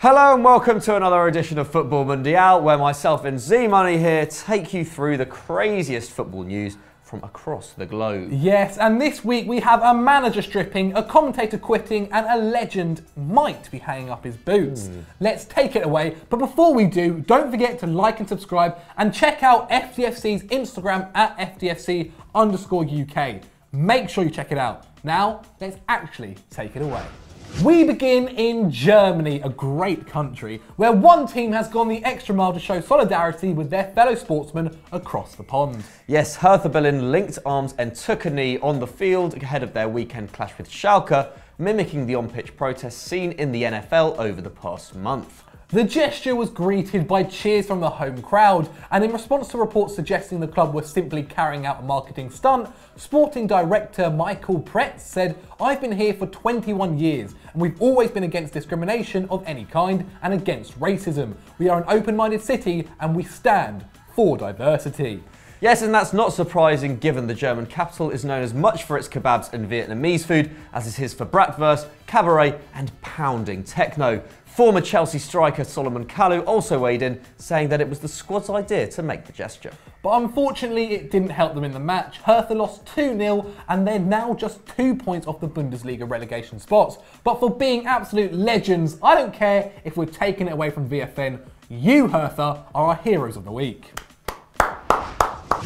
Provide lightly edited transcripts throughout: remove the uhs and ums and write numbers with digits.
Hello and welcome to another edition of Futbol Mundial, where myself and Z-Money here take you through the craziest football news from across the globe. Yes, and this week we have a manager stripping, a commentator quitting, and a legend might be hanging up his boots. Let's take it away, but before we do, don't forget to like and subscribe and check out FDFC's Instagram at FDFC_UK. Make sure you check it out. Now, let's actually take it away. We begin in Germany, a great country, where one team has gone the extra mile to show solidarity with their fellow sportsmen across the pond. Yes, Hertha Berlin linked arms and took a knee on the field ahead of their weekend clash with Schalke, mimicking the on-pitch protests seen in the NFL over the past month. The gesture was greeted by cheers from the home crowd, and in response to reports suggesting the club were simply carrying out a marketing stunt, sporting director Michael Pretz said, "I've been here for 21 years, and we've always been against discrimination of any kind and against racism. We are an open-minded city, and we stand for diversity." Yes, and that's not surprising given the German capital is known as much for its kebabs and Vietnamese food as it is for bratwurst, cabaret and pounding techno. Former Chelsea striker Solomon Kalou also weighed in, saying that it was the squad's idea to make the gesture. But unfortunately, it didn't help them in the match. Hertha lost 2-0 and they're now just 2 points off the Bundesliga relegation spots. But for being absolute legends, I don't care if we're taking it away from VFN. You, Hertha, are our heroes of the week.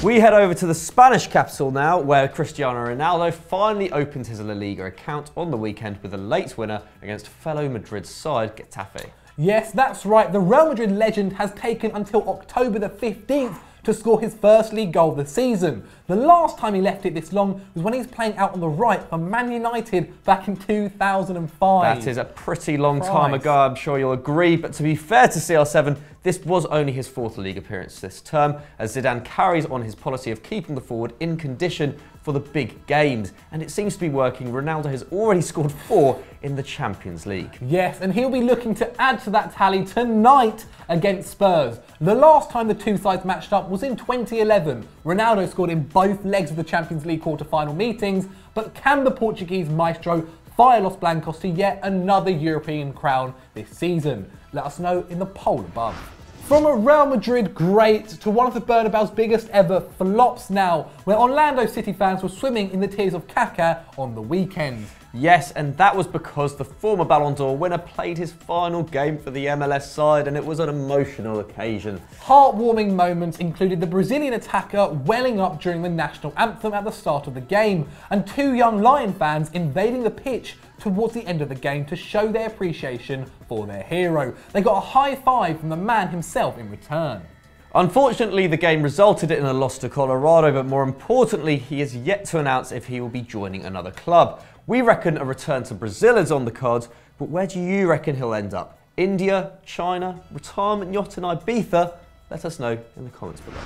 We head over to the Spanish capital now, where Cristiano Ronaldo finally opened his La Liga account on the weekend with a late winner against fellow Madrid side Getafe. Yes, that's right. The Real Madrid legend has taken until October the 15th to score his first league goal of the season. The last time he left it this long was when he was playing out on the right for Man United back in 2005. That is a pretty long time ago, I'm sure you'll agree, but to be fair to CR7, this was only his fourth league appearance this term, as Zidane carries on his policy of keeping the forward in condition for the big games, and it seems to be working. Ronaldo has already scored 4 in the Champions League. Yes, and he'll be looking to add to that tally tonight against Spurs. The last time the two sides matched up was in 2011. Ronaldo scored in both legs of the Champions League quarter-final meetings, but can the Portuguese maestro fire Los Blancos to yet another European crown this season? Let us know in the poll above. From a Real Madrid great to one of the Bernabeu's biggest ever flops now, where Orlando City fans were swimming in the tears of Kaka on the weekend. Yes, and that was because the former Ballon d'Or winner played his final game for the MLS side, and it was an emotional occasion. Heartwarming moments included the Brazilian attacker welling up during the national anthem at the start of the game, and 2 young Lion fans invading the pitch towards the end of the game to show their appreciation for their hero. They got a high five from the man himself in return. Unfortunately, the game resulted in a loss to Colorado, but more importantly, he is yet to announce if he will be joining another club. We reckon a return to Brazil is on the cards, but where do you reckon he'll end up? India, China, retirement yacht in Ibiza? Let us know in the comments below.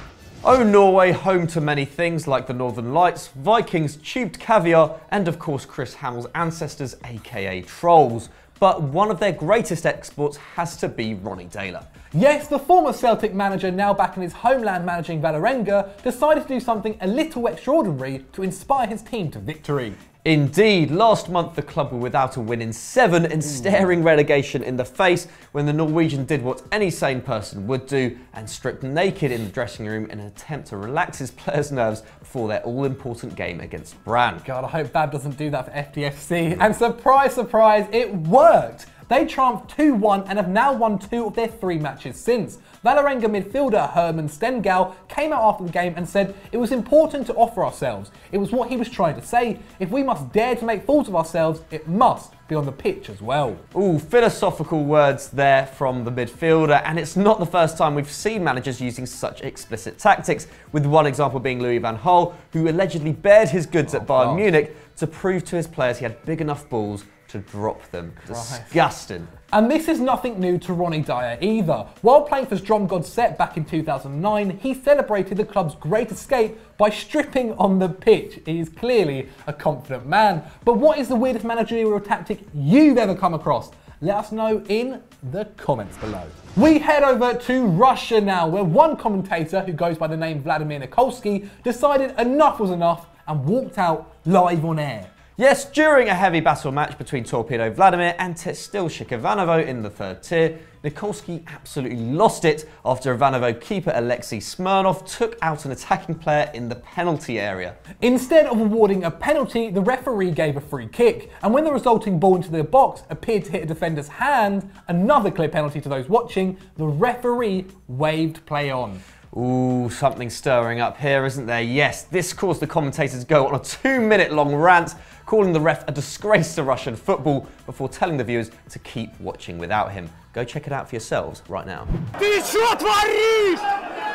Oh, Norway, home to many things like the Northern Lights, Vikings, tubed caviar, and of course Chris Hamill's ancestors, aka trolls. But one of their greatest exports has to be Ronny Deila. Yes, the former Celtic manager, now back in his homeland managing Vålerenga, decided to do something a little extraordinary to inspire his team to victory. Indeed, last month the club were without a win in 7 and staring relegation in the face when the Norwegian did what any sane person would do and stripped naked in the dressing room in an attempt to relax his players' nerves before their all-important game against Brann. God, I hope Bab doesn't do that for FDFC. And surprise, surprise, it worked! They triumphed 2-1 and have now won 2 of their 3 matches since. Vålerenga midfielder Herman Stengel came out after the game and said it was important to offer ourselves. It was what he was trying to say. If we must dare to make fools of ourselves, it must be on the pitch as well. Ooh, philosophical words there from the midfielder, and it's not the first time we've seen managers using such explicit tactics, with one example being Louis van Gaal, who allegedly bared his goods at Bayern Munich to prove to his players he had big enough balls to drop them. Disgusting. And this is nothing new to Ronny Deila either. While playing for Strømsgodset back in 2009, he celebrated the club's great escape by stripping on the pitch. He is clearly a confident man. But what is the weirdest managerial tactic you've ever come across? Let us know in the comments below. We head over to Russia now, where one commentator, who goes by the name Vladimir Nikolsky, decided enough was enough and walked out live on air. Yes, during a heavy battle match between Torpedo Vladimir and Testilshik Ivanovo in the third tier, Nikolsky absolutely lost it after Ivanovo keeper Alexei Smirnov took out an attacking player in the penalty area. Instead of awarding a penalty, the referee gave a free kick, and when the resulting ball into the box appeared to hit a defender's hand, another clear penalty to those watching, the referee waved play on. Ooh, something stirring up here, isn't there? Yes, this caused the commentators to go on a 2-minute long rant, calling the ref a disgrace to Russian football before telling the viewers to keep watching without him. Go check it out for yourselves right now. Ты что творишь?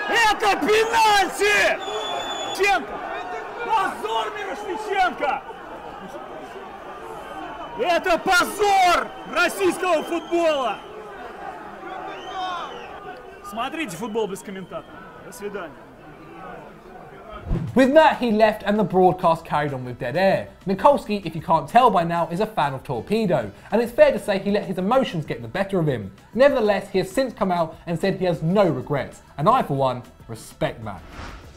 Это пенальти! Позор, Мирошниченко! Это позор российского футбола! Смотрите футбол без комментатора. До свидания. With that, he left and the broadcast carried on with dead air. Nikolsky, if you can't tell by now, is a fan of Torpedo, and it's fair to say he let his emotions get the better of him. Nevertheless, he has since come out and said he has no regrets, and I, for one, respect that.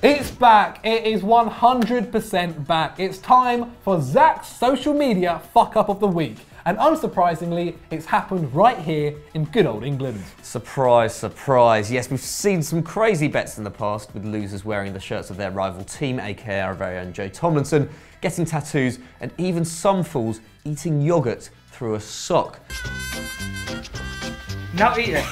It's back. It is 100% back. It's time for Zach's social media fuck-up of the week. And unsurprisingly, it's happened right here in good old England. Surprise, surprise. Yes, we've seen some crazy bets in the past with losers wearing the shirts of their rival team, aka our very own Joe Tomlinson, getting tattoos, and even some fools eating yogurt through a sock. Now eat it.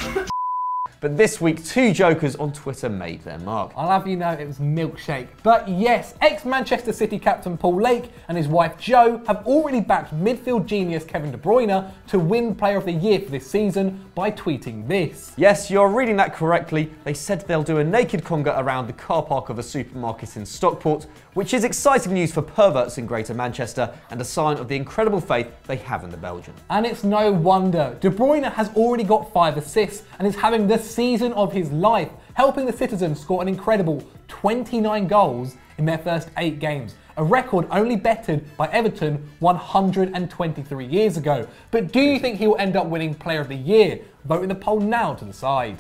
But this week, 2 jokers on Twitter made their mark. I'll have you know it was milkshake. But yes, ex-Manchester City captain Paul Lake and his wife Jo have already backed midfield genius Kevin De Bruyne to win Player of the Year for this season by tweeting this. Yes, you're reading that correctly. They said they'll do a naked conga around the car park of a supermarket in Stockport, which is exciting news for perverts in Greater Manchester and a sign of the incredible faith they have in the Belgian. And it's no wonder. De Bruyne has already got 5 assists and is having the season of his life, helping the citizens score an incredible 29 goals in their first 8 games, a record only bettered by Everton 123 years ago. But do you think he will end up winning Player of the Year? Vote in the poll now to decide.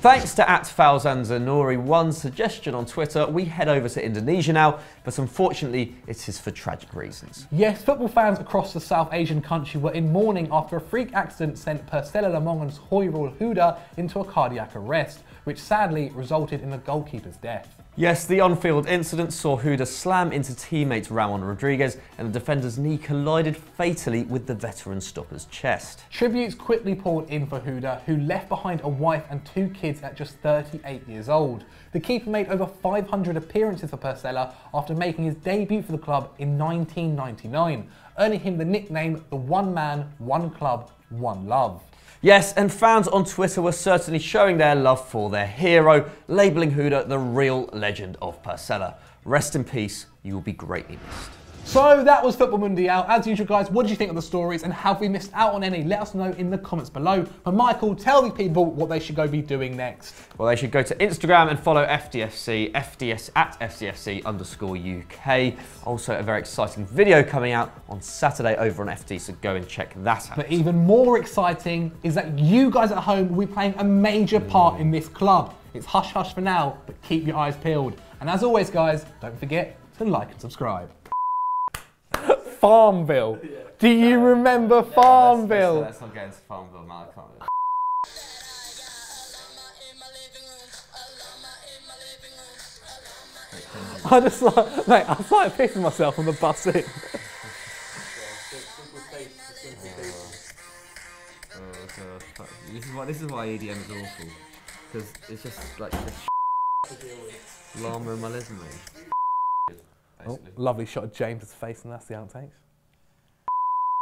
Thanks to @Falzan1's suggestion on Twitter, we head over to Indonesia now, but unfortunately it is for tragic reasons. Yes, football fans across the South Asian country were in mourning after a freak accident sent Persela Lamongan's Hoyrul Huda into a cardiac arrest, which sadly resulted in the goalkeeper's death. Yes, the on-field incident saw Huda slam into teammate Ramon Rodriguez and the defender's knee collided fatally with the veteran stopper's chest. Tributes quickly poured in for Huda, who left behind a wife and 2 kids at just 38 years old. The keeper made over 500 appearances for Persela after making his debut for the club in 1999, earning him the nickname the One Man, One Club, One Love. Yes, and fans on Twitter were certainly showing their love for their hero, labelling Huda the real legend of Persela. Rest in peace, you will be greatly missed. So that was Futbol Mundial. As usual guys, what did you think of the stories and have we missed out on any? Let us know in the comments below. But Michael, tell the people what they should go be doing next. Well, they should go to Instagram and follow FDFC, FDS@FDFC_UK. Also a very exciting video coming out on Saturday over on FD, so go and check that out. But even more exciting is that you guys at home will be playing a major part in this club. It's hush hush for now, but keep your eyes peeled. And as always guys, don't forget to like and subscribe. Farmville. Yeah. Do you remember Farmville? Let's not get into Farmville now, I can't. I just like, mate, I started pissing myself on the bus in. This is why EDM is awful, because it's just like llama in my resume. Oh, lovely shot of James's face, and that's the outtakes.